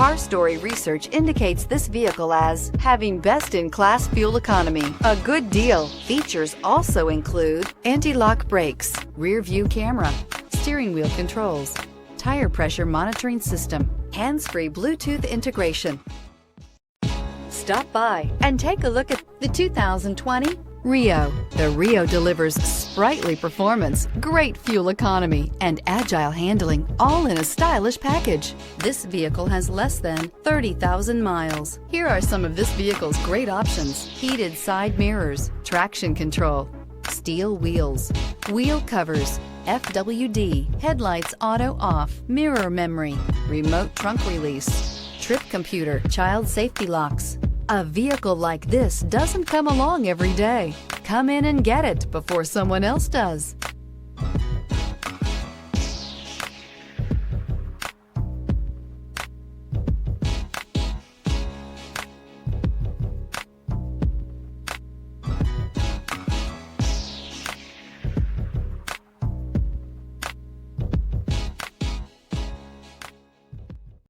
Car Story research indicates this vehicle as having best-in-class fuel economy. A good deal. Features also include anti-lock brakes, rear-view camera, steering wheel controls, tire pressure monitoring system, hands-free Bluetooth integration. Stop by and take a look at the 2020 Rio. The Rio delivers sprightly performance, great fuel economy, and agile handling, all in a stylish package. This vehicle has less than 30,000 miles. Here are some of this vehicle's great options: heated side mirrors, traction control, steel wheels, wheel covers, FWD, headlights auto off, mirror memory, remote trunk release, trip computer, child safety locks. A vehicle like this doesn't come along every day. Come in and get it before someone else does.